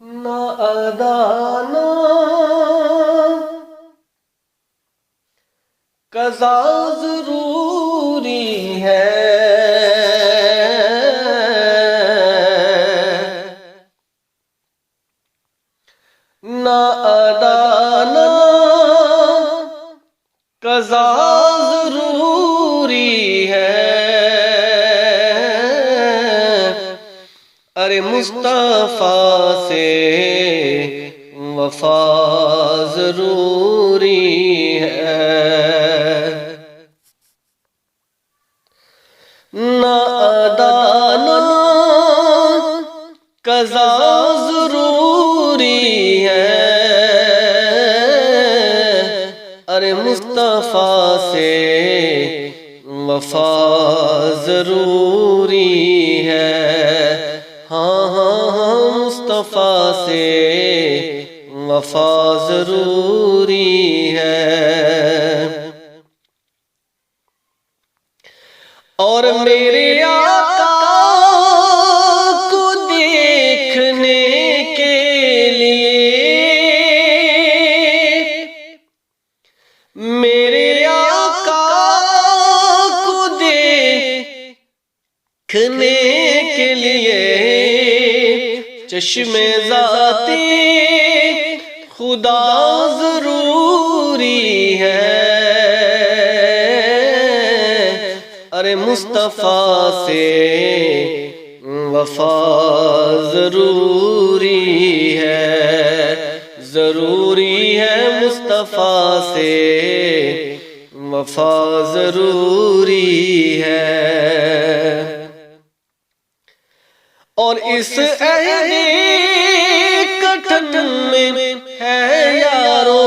نہ ادا نہ قضا ضروری ہے، نہ ادا نہ قضا ضروری ہے، ارے مصطفیٰ سے وفا ضروری ہے، نہ ادا نہ قضا ضروری ہے، ارے مصطفیٰ سے وفا ضروری ہے، ہاں ہاں ہاں مصطفیٰ سے وفا ضروری ہے، اور میرے آقا کو دیکھنے کے لیے، میرے آقا کو دیکھنے کے لیے چشم ذاتی خدا ضروری ہے، ارے مصطفیٰ سے وفا ضروری ہے، ضروری ہے مصطفیٰ سے وفا ضروری ہے، اور اس عہد کٹھن میں ہے یارو،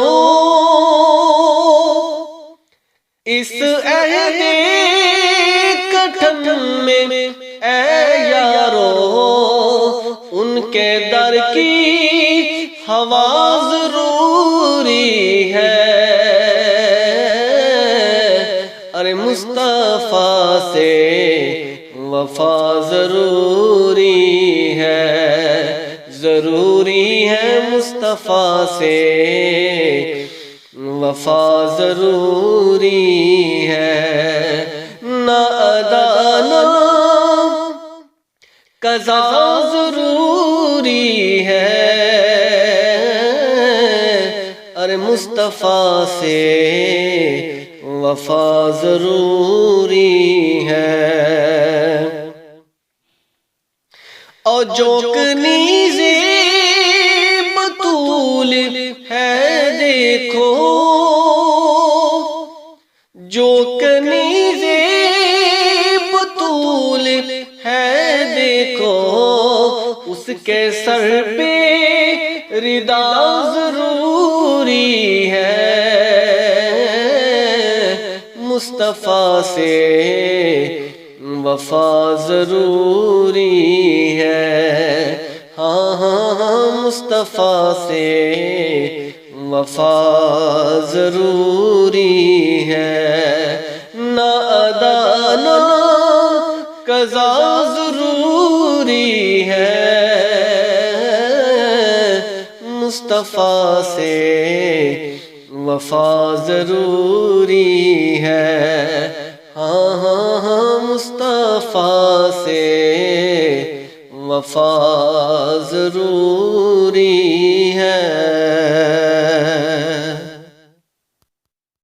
اس عہد کٹھن میں اے یارو، ان کے در کی ہوا ضروری ہے، ارے مصطفیٰ سے وفا ضروری ہے، ضروری ہے مصطفیٰ سے وفا ضروری ہے، نہ ادا نہ قضا ضروری ہے، ارے مصطفیٰ سے وفا ضروری ہے، اور جو کنیز بطول ہے دیکھو، جو کنیز بطول ہے دیکھو، اس کے سر پہ ردا ضروری ہے، مصطفیٰ سے وفا ضروری ہے، ہاں ہاں ہاں مصطفیٰ سے وفا ضروری ہے، نہ ادا نہ قضا ضروری ہے، مصطفیٰ سے وفا ضروری ہے، ہاں ہاں ہاں مصطفیٰ سے وفا ضروری